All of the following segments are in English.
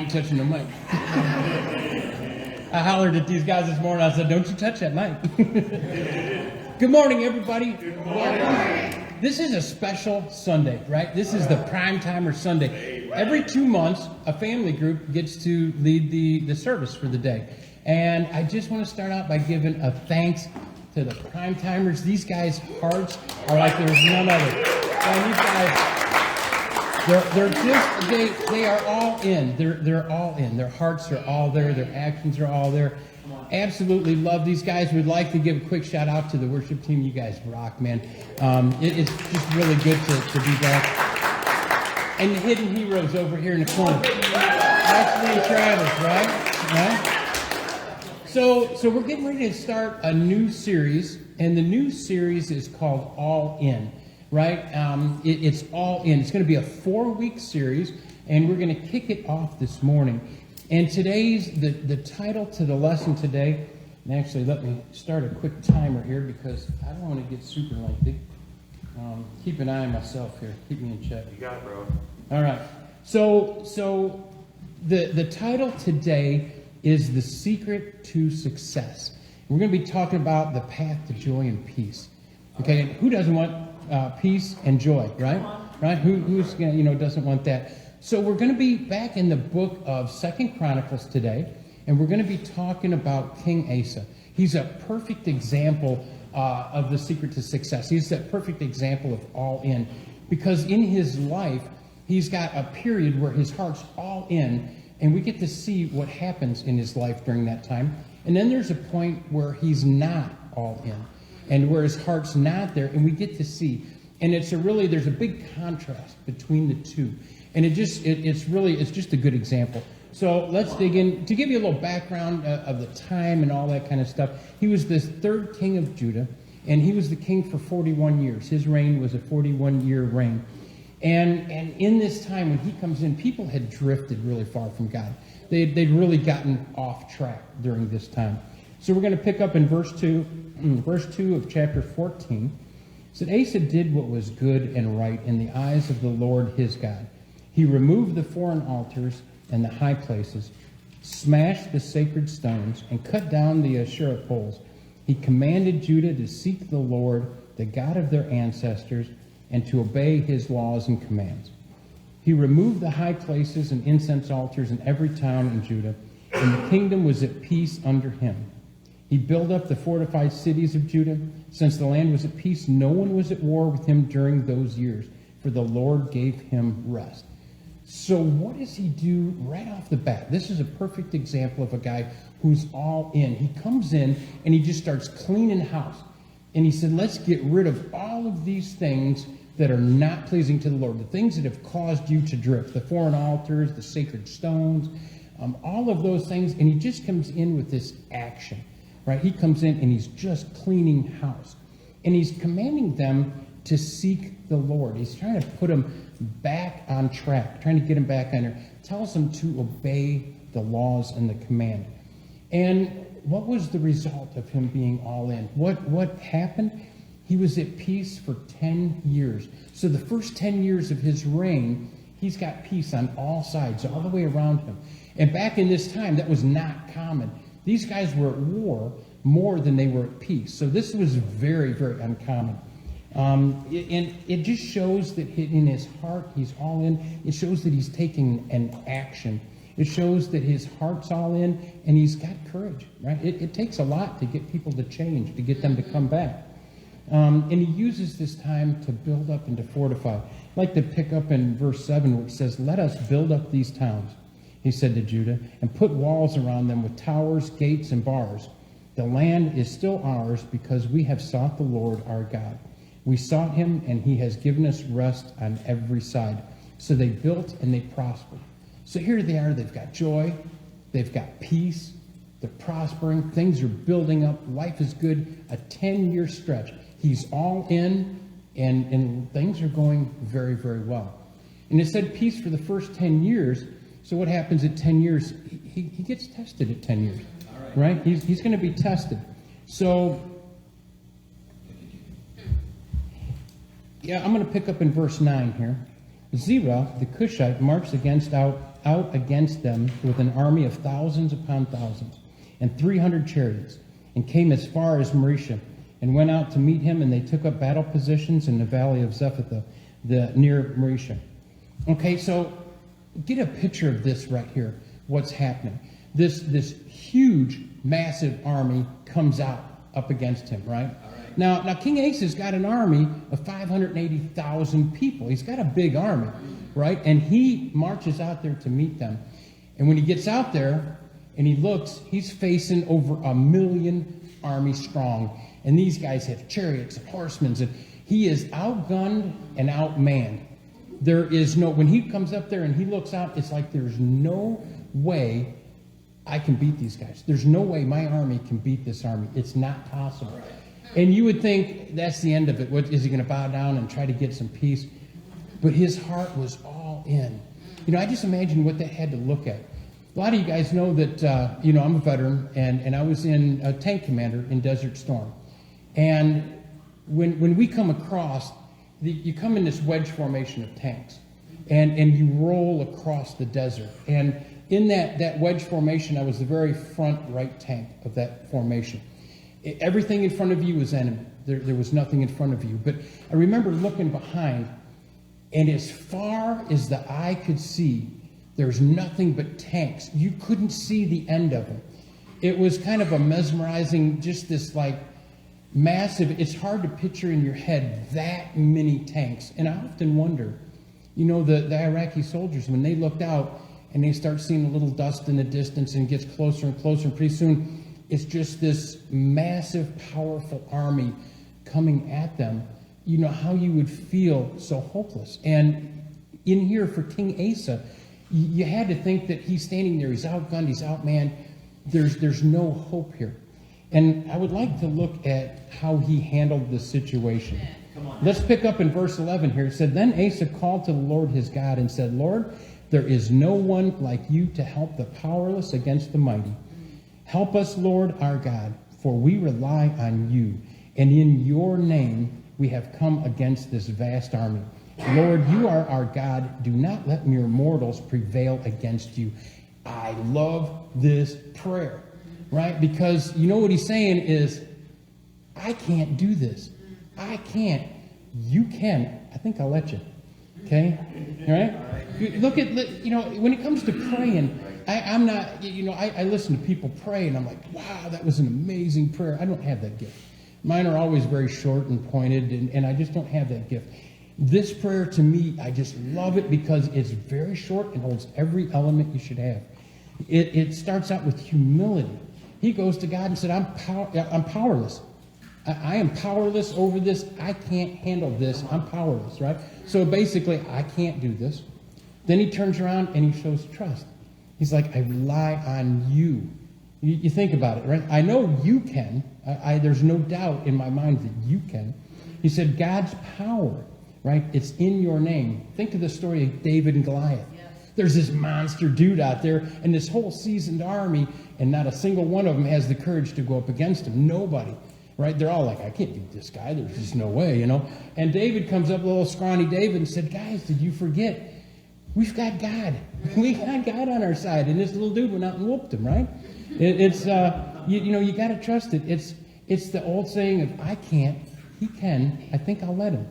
ain't touching the mic. I hollered at these guys this morning. I said, don't you touch that mic. Good morning, everybody. Good morning. This is a special Sunday, right? This is the Prime Timer Sunday. Every 2 months, a family group gets to lead the service for the day. And I just want to start out by giving a thanks to the Prime Timers. These guys' hearts are like there's none other. And these guys... They are all in. They're all in. Their hearts are all there. Their actions are all there. Absolutely love these guys. We'd like to give a quick shout out to the worship team. You guys rock, man. It's just really good to be back. And the hidden heroes over here in the corner. Ashley and Travis, right? So we're getting ready to start a new series, and the new series is called All In. Right? It's all in. It's going to be a 4-week series, and we're going to kick it off this morning. And today's, the title to the lesson today, and actually let me start a quick timer here because I don't want to get super lengthy. Keep an eye on myself here. Keep me in check. You got it, bro. All right. So the title today is The Secret to Success. We're going to be talking about the path to joy and peace. Okay, and who doesn't want peace and joy, right? Right? Who's doesn't want that? So we're going to be back in the book of 2 Chronicles today, and we're going to be talking about King Asa. He's a perfect example of the secret to success. He's a perfect example of all in, because in his life he's got a period where his heart's all in, and we get to see what happens in his life during that time. And then there's a point where he's not all in, and where his heart's not there, and we get to see. And there's a big contrast between the two. And it's just a good example. So let's dig in. To give you a little background of the time and all that kind of stuff, he was the third king of Judah, and he was the king for 41 years. His reign was a 41-year reign. And in this time when he comes in, people had drifted really far from God. They'd really gotten off track during this time. So we're going to pick up in verse 2 of chapter 14. It said, Asa did what was good and right in the eyes of the Lord his God. He removed the foreign altars and the high places, smashed the sacred stones, and cut down the Asherah poles. He commanded Judah to seek the Lord, the God of their ancestors, and to obey his laws and commands. He removed the high places and incense altars in every town in Judah, and the kingdom was at peace under him. He built up the fortified cities of Judah. Since the land was at peace, no one was at war with him during those years, for the Lord gave him rest. So what does he do right off the bat? This is a perfect example of a guy who's all in. He comes in and he just starts cleaning house. And he said, let's get rid of all of these things that are not pleasing to the Lord, the things that have caused you to drift, the foreign altars, the sacred stones, all of those things. And he just comes in with this action. Right? He comes in and he's just cleaning house. And he's commanding them to seek the Lord. He's trying to put them back on track, trying to get them back on there. Tells them to obey the laws and the command. And what was the result of him being all in? What happened? He was at peace for 10 years. So the first 10 years of his reign, he's got peace on all sides, all the way around him. And back in this time, that was not common. These guys were at war more than they were at peace. So this was very, very uncommon. And it just shows that in his heart, he's all in. It shows that he's taking an action. It shows that his heart's all in, and he's got courage, right? It takes a lot to get people to change, to get them to come back. And he uses this time to build up and to fortify. I'd like to pick up in verse 7 where it says, let us build up these towns, he said to Judah, and put walls around them with towers, gates, and bars. The land is still ours because we have sought the Lord our God. We sought him, and he has given us rest on every side. So they built and they prospered. So here they are. They've got joy. They've got peace. They're prospering. Things are building up. Life is good. A 10-year stretch. He's all in, and things are going very, very well. And it said peace for the first 10 years. So what happens at 10 years? He gets tested at 10 years, right? He's going to be tested. So, yeah, I'm going to pick up in verse 9 here. Zerah, the Cushite, marched against out against them with an army of thousands upon thousands, and 300 chariots, and came as far as Marisha, and went out to meet him, and they took up battle positions in the valley of Zephathah, near Marisha. Okay, so get a picture of this right here, what's happening. This huge, massive army comes out up against him, right? Now King Asa's got an army of 580,000 people. He's got a big army, right? And he marches out there to meet them. And when he gets out there and he looks, he's facing over 1 million army strong. And these guys have chariots and horsemen. And he is outgunned and outmanned. There is no, when he comes up there and he looks out, it's like there's no way I can beat these guys. There's no way my army can beat this army. It's not possible. And you would think that's the end of it. What, is he going to bow down and try to get some peace? But his heart was all in. You know, I just imagine what that had to look at. A lot of you guys know that, you know, I'm a veteran, and I was in a tank commander in Desert Storm. And when we come across, you come in this wedge formation of tanks, and you roll across the desert. And in that wedge formation, I was the very front right tank of that formation. Everything in front of you was enemy. There was nothing in front of you. But I remember looking behind, and as far as the eye could see, there's nothing but tanks. You couldn't see the end of them. It was kind of a mesmerizing, just this like massive, it's hard to picture in your head that many tanks. And I often wonder, you know, the Iraqi soldiers, when they looked out and they start seeing a little dust in the distance and it gets closer and closer, and pretty soon it's just this massive, powerful army coming at them. You know, how you would feel so hopeless. And in here for King Asa, you had to think that he's standing there, he's outgunned, he's outmanned. There's no hope here. And I would like to look at how he handled the situation. Let's pick up in verse 11 here. It said, Then Asa called to the Lord his God and said, Lord, there is no one like you to help the powerless against the mighty. Help us, Lord our God, for we rely on you, and in your name we have come against this vast army. Lord, you are our God. Do not let mere mortals prevail against you. I love this prayer, right? Because you know what he's saying is, I can't do this. I can't. You can. I think I'll let you. Okay? All right? Look at, you know, when it comes to praying, I'm not, you know, I listen to people pray and I'm like, wow, that was an amazing prayer. I don't have that gift. Mine are always very short and pointed, and I just don't have that gift. This prayer, to me, I just love it because it's very short and holds every element you should have. It starts out with humility. He goes to God and said, I'm powerless. I am powerless over this. I can't handle this. I'm powerless, right? So basically, I can't do this. Then he turns around and he shows trust. He's like, I rely on you. You think about it, right? I know you can. There's no doubt in my mind that you can. He said, God's power, right? It's in your name. Think of the story of David and Goliath. Yes. There's this monster dude out there and this whole seasoned army, and not a single one of them has the courage to go up against him. Nobody, right? They're all like, I can't beat this guy. There's just no way, you know? And David comes up, little scrawny David, and said, guys, did you forget? We've got God. We got God on our side. And this little dude went out and whooped him, right? It's you know, you got to trust it. It's the old saying of, I can't, he can, I think I'll let him,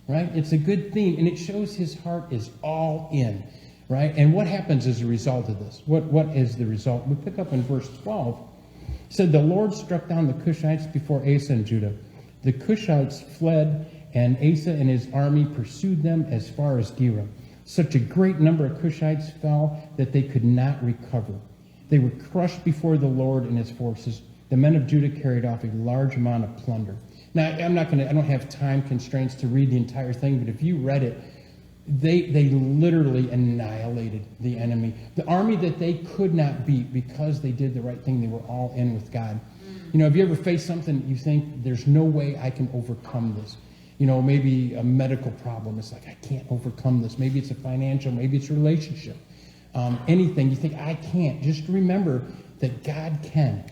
right? It's a good theme, and it shows his heart is all in, right? And what happens as a result of this? What is the result? We pick up in verse 12. It said, the Lord struck down the Cushites before Asa and Judah. The Cushites fled, and Asa and his army pursued them as far as Gera. Such a great number of Cushites fell that they could not recover. They were crushed before the Lord and his forces. The men of Judah carried off a large amount of plunder. Now, I don't have time constraints to read the entire thing, but if you read it, they literally annihilated the enemy. The army that they could not beat because they did the right thing. They were all in with God. You know, have you ever faced something that you think, there's no way I can overcome this? You know, maybe a medical problem. It's like, I can't overcome this. Maybe it's a financial, maybe it's a relationship. Anything. You think, I can't. Just remember that God can.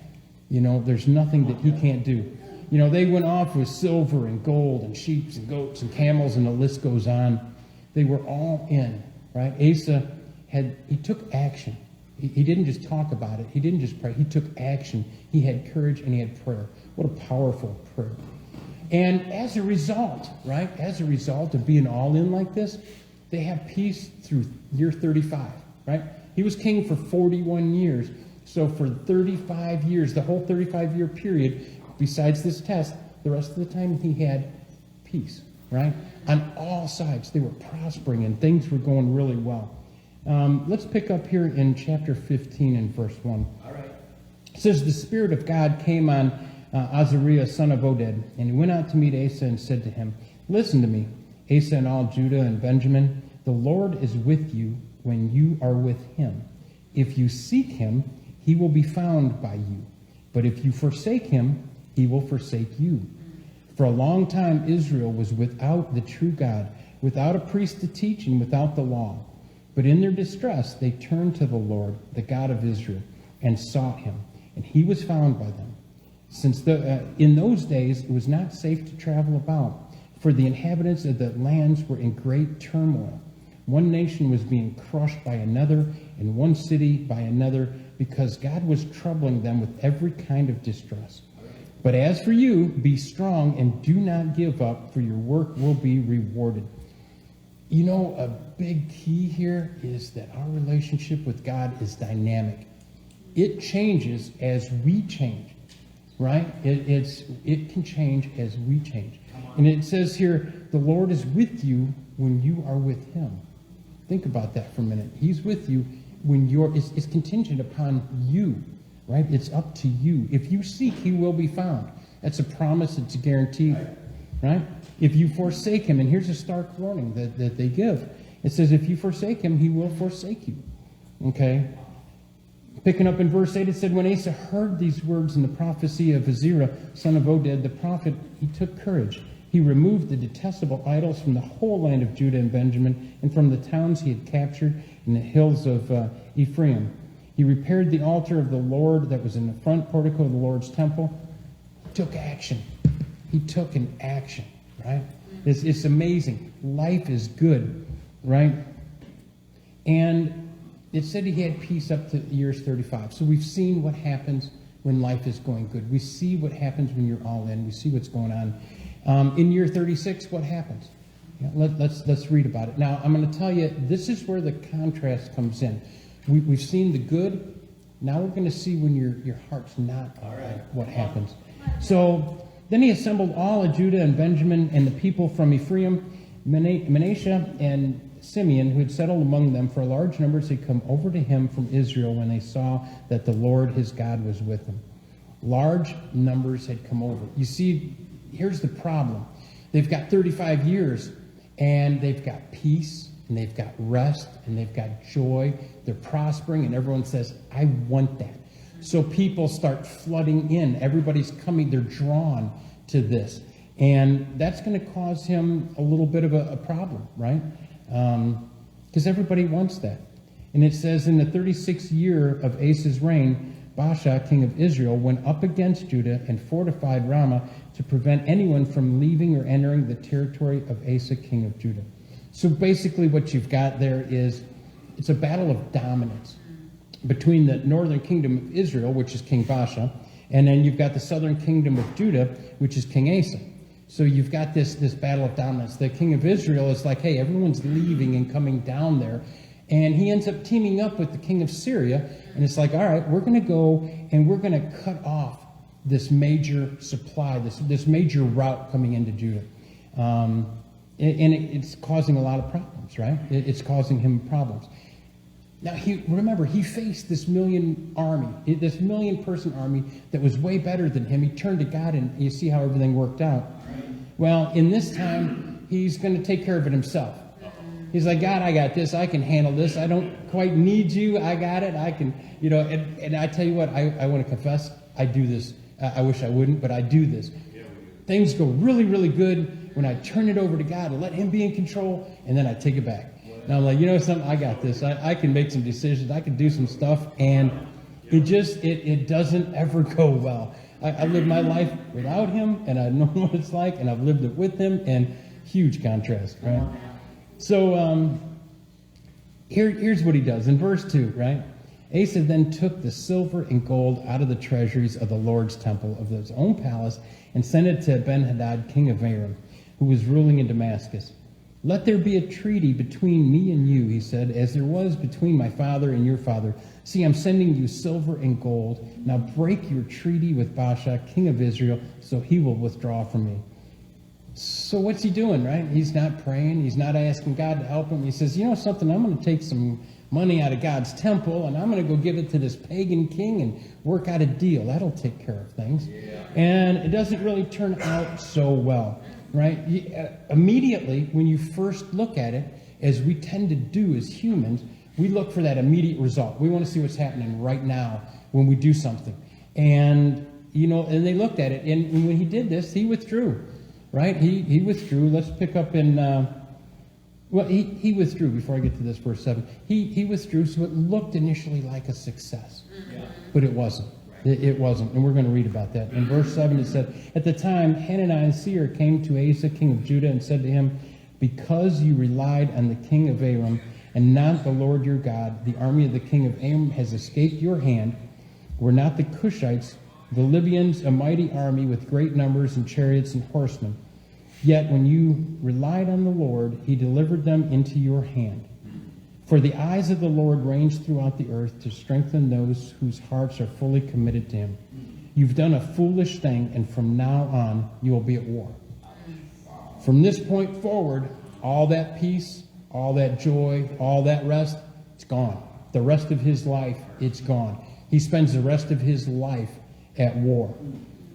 You know, there's nothing that he can't do. You know, they went off with silver and gold and sheep and goats and camels, and the list goes on. They were all in, right? Asa he took action. He didn't just talk about it. He didn't just pray. He took action. He had courage and he had prayer. What a powerful prayer. And as a result, right, as a result of being all in like this, they have peace through year 35, right? He was king for 41 years. So for 35 years, the whole 35-year period, besides this test, the rest of the time he had peace, right? On all sides, they were prospering and things were going really well. Let's pick up here in chapter 15 and verse 1. All right. It says, the Spirit of God came on Azariah, son of Oded, and he went out to meet Asa and said to him, listen to me, Asa and all Judah and Benjamin, the Lord is with you when you are with him. If you seek him, he will be found by you. But if you forsake him, he will forsake you. For a long time Israel was without the true God, without a priest to teach and without the law. But in their distress they turned to the Lord, the God of Israel, and sought him, and he was found by them. Since in those days it was not safe to travel about, for the inhabitants of the lands were in great turmoil. One nation was being crushed by another, and one city by another, because God was troubling them with every kind of distress. But as for you, be strong and do not give up, for your work will be rewarded. You know, a big key here is that our relationship with God is dynamic. It changes as we change, right? It can change as we change. And it says here, the Lord is with you when you are with him. Think about that for a minute. He's with you when it's contingent upon you, right? It's up to you. If you seek, he will be found. That's a promise. It's a guarantee, right? If you forsake him, and here's a stark warning that they give. It says, if you forsake him, he will forsake you. Okay? Picking up in verse 8, it said, when Asa heard these words in the prophecy of Azariah, son of Oded, the prophet, he took courage. He removed the detestable idols from the whole land of Judah and Benjamin, and from the towns he had captured in the hills of Ephraim. He repaired the altar of the Lord that was in the front portico of the Lord's temple. He took action. He took an action, right? It's amazing. Life is good, right? And it said he had peace up to years 35. So we've seen what happens when life is going good. We see what happens when you're all in. We see what's going on. In year 36, what happens? Yeah, let's read about it. Now, I'm going to tell you, this is where the contrast comes in. We've seen the good. Now we're going to see when your heart's not all right, what happens. So then he assembled all of Judah and Benjamin and the people from Ephraim, Manasseh, and Simeon, who had settled among them, for large numbers had come over to him from Israel when they saw that the Lord his God was with him. Large numbers had come over. You see, here's the problem. They've got 35 years, and they've got peace, and they've got rest, and they've got joy. They're prospering, and everyone says, I want that. So people start flooding in. Everybody's coming. They're drawn to this. And that's going to cause him a little bit of a problem, right? Because everybody wants that. And it says, in the 36th year of Asa's reign, Baasha, king of Israel, went up against Judah and fortified Ramah to prevent anyone from leaving or entering the territory of Asa, king of Judah. So basically what you've got there is, it's a battle of dominance between the northern kingdom of Israel, which is King Baasha, and then you've got the southern kingdom of Judah, which is King Asa. So you've got this battle of dominance. The king of Israel is like, hey, everyone's leaving and coming down there. And he ends up teaming up with the king of Syria. And it's like, all right, we're going to go and we're going to cut off this major supply, this major route coming into Judah. And it's causing a lot of problems, right? It's causing him problems. Now, remember, he faced this million person army that was way better than him. He turned to God, and you see how everything worked out. Well, in this time, he's going to take care of it himself. He's like, God, I got this. I can handle this. I don't quite need you. I got it. I can, and I tell you what, I want to confess, I do this. I wish I wouldn't, but I do this. Things go really, really good when I turn it over to God and let him be in control, and then I take it back. And I'm like, something, I got this. I can make some decisions. I can do some stuff, and it doesn't ever go well. I live my life without him, and I know what it's like, and I've lived it with him, and huge contrast, right? So Here's what he does in verse 2, right? Asa then took the silver and gold out of the treasuries of the Lord's temple of his own palace and sent it to Ben-Hadad, king of Aram, who was ruling in Damascus. Let there be a treaty between me and you, he said, as there was between my father and your father. See, I'm sending you silver and gold. Now break your treaty with Baasha, king of Israel, so he will withdraw from me. So what's he doing, right? He's not praying. He's not asking God to help him. He says, you know something, I'm going to take some money out of God's temple, and I'm going to go give it to this pagan king and work out a deal. That'll take care of things. Yeah. And it doesn't really turn out so well, right? Immediately, when you first look at it, as we tend to do as humans, we look for that immediate result. We want to see what's happening right now when we do something. And, and they looked at it, and when he did this, he withdrew, right? He withdrew. Let's pick up in... he withdrew before I get to this, verse 7. He withdrew, so it looked initially like a success. Yeah. But it wasn't. It wasn't. And we're going to read about that. In verse 7 it said, At the time, Hananiah and Seir came to Asa, king of Judah, and said to him, Because you relied on the king of Aram and not the Lord your God, the army of the king of Aram has escaped your hand. Were not the Cushites, the Libyans, a mighty army with great numbers and chariots and horsemen? Yet when you relied on the Lord, he delivered them into your hand. For the eyes of the Lord range throughout the earth to strengthen those whose hearts are fully committed to him. You've done a foolish thing, and from now on you will be at war. From this point forward, all that peace, all that joy, all that rest, it's gone. The rest of his life, it's gone. He spends the rest of his life at war,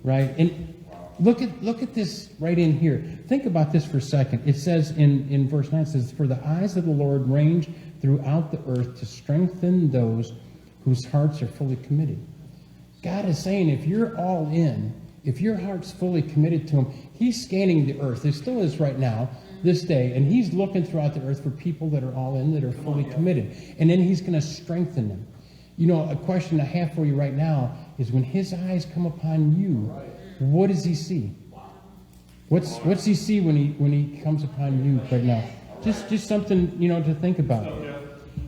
right? And Look at this right in here. Think about this for a second. It says in verse 9, it says, For the eyes of the Lord range throughout the earth to strengthen those whose hearts are fully committed. God is saying, if you're all in, if your heart's fully committed to him, he's scanning the earth. There still is right now, this day, and he's looking throughout the earth for people that are all in, that are fully committed. And then he's going to strengthen them. A question I have for you right now is, when his eyes come upon you, what does he see? What's he see when he comes upon you right now? Just something to think about.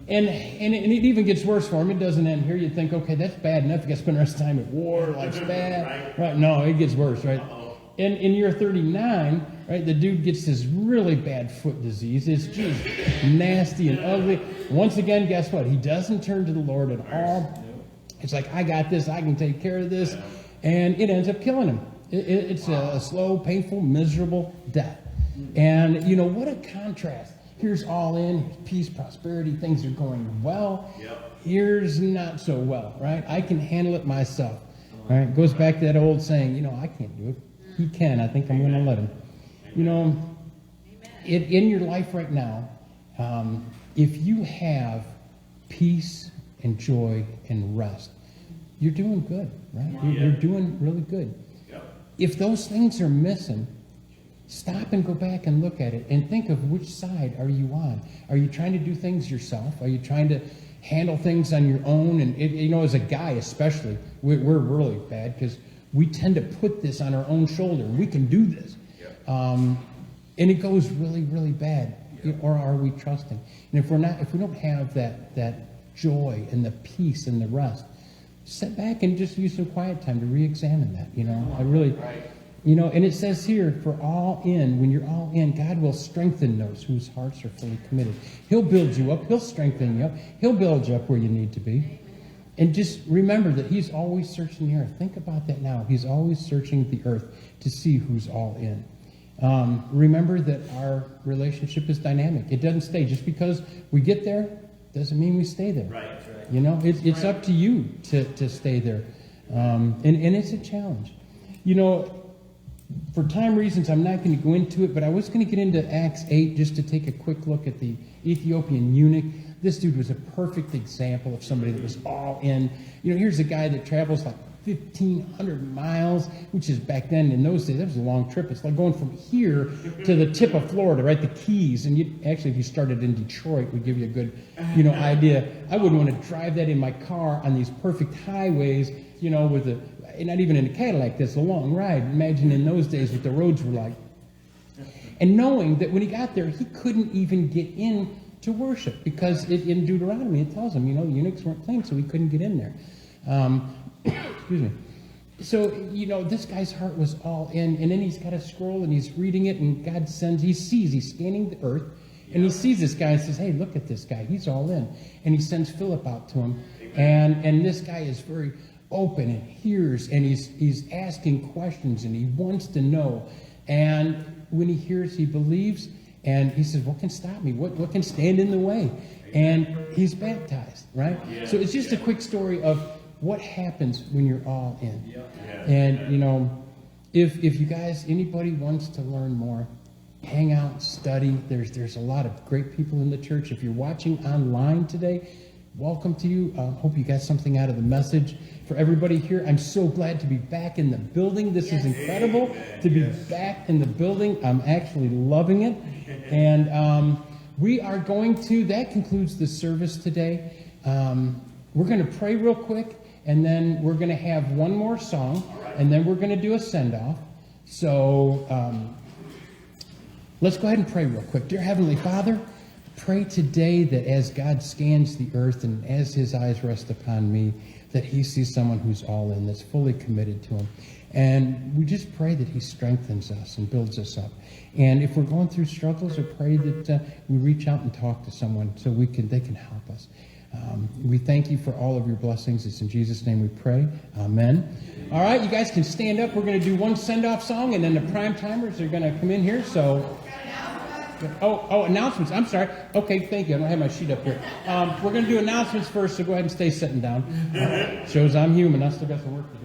And it even gets worse for him. It doesn't end here. You think, okay, that's bad enough. You got to spend the rest of the time at war. Life's bad. Right? No, it gets worse, right? And in year 39, right, the dude gets this really bad foot disease. It's just nasty and ugly. Once again, guess what? He doesn't turn to the Lord at all. It's like, I got this. I can take care of this. And it ends up killing him. It's a slow, painful, miserable death. And, what a contrast. Here's all in, peace, prosperity, things are going well. Yep. Here's not so well, right? I can handle it myself. Right? It goes back to that old saying, I can't do it. He can. I think I'm going to let him. In your life right now, if you have peace and joy and rest, you're doing good, right? You're doing really good. Yep. If those things are missing, stop and go back and look at it and think of, which side are you on? Are you trying to do things yourself? Are you trying to handle things on your own? And, as a guy especially, we're really bad because we tend to put this on our own shoulder. We can do this. Yep. And it goes really, really bad. Yep. Or are we trusting? And if we don't have that joy and the peace and the rest, sit back and just use some quiet time to re-examine that. I really, and it says here, for all in, when you're all in, God will strengthen those whose hearts are fully committed. He'll build you up. He'll strengthen you up. He'll build you up where you need to be. And just remember that he's always searching the earth. Think about that now. He's always searching the earth to see who's all in. Remember that our relationship is dynamic. It doesn't stay. Just because we get there doesn't mean we stay there. Right. It's up to you to stay there. And it's a challenge. For time reasons, I'm not going to go into it, but I was going to get into Acts 8 just to take a quick look at the Ethiopian eunuch. This dude was a perfect example of somebody that was all in. Here's a guy that travels like 1,500 miles, which is back then, in those days, that was a long trip. It's like going from here to the tip of Florida, right, the Keys. And if you started in Detroit, would give you a good, idea. I wouldn't want to drive that in my car on these perfect highways, with not even in a Cadillac. That's a long ride. Imagine in those days what the roads were like. And knowing that when he got there, he couldn't even get in to worship, because in Deuteronomy it tells him, eunuchs weren't clean, so he couldn't get in there. Excuse me. So, this guy's heart was all in, and then he's got a scroll, and he's reading it, and God sends, he's scanning the earth, and he sees this guy and says, hey, look at this guy, he's all in. And he sends Philip out to him, and this guy is very open and hears, and he's asking questions, and he wants to know. And when he hears, he believes, and he says, what can stop me? What can stand in the way? And he's baptized, right? So it's just a quick story of what happens when you're all in. And, if you guys, anybody wants to learn more, hang out, study. There's a lot of great people in the church. If you're watching online today, welcome to you. Hope you got something out of the message. For everybody here, I'm so glad to be back in the building. This is incredible to be back in the building. I'm actually loving it. And we are going to, that concludes the service today. We're going to pray real quick, and then we're going to have one more song, and then we're going to do a send-off. So let's go ahead and pray real quick. Dear Heavenly Father, pray today that as God scans the earth and as his eyes rest upon me, that he sees someone who's all in, that's fully committed to him. And we just pray that he strengthens us and builds us up. And if we're going through struggles, I pray that we reach out and talk to someone so they can help us. We thank you for all of your blessings. It's in Jesus' name we pray. Amen. All right, you guys can stand up. We're going to do one send-off song, and then the prime timers are going to come in here. So, announcements. I'm sorry. Okay, thank you. I don't have my sheet up here. We're going to do announcements first, so go ahead and stay sitting down. Shows I'm human. I still got some work to do.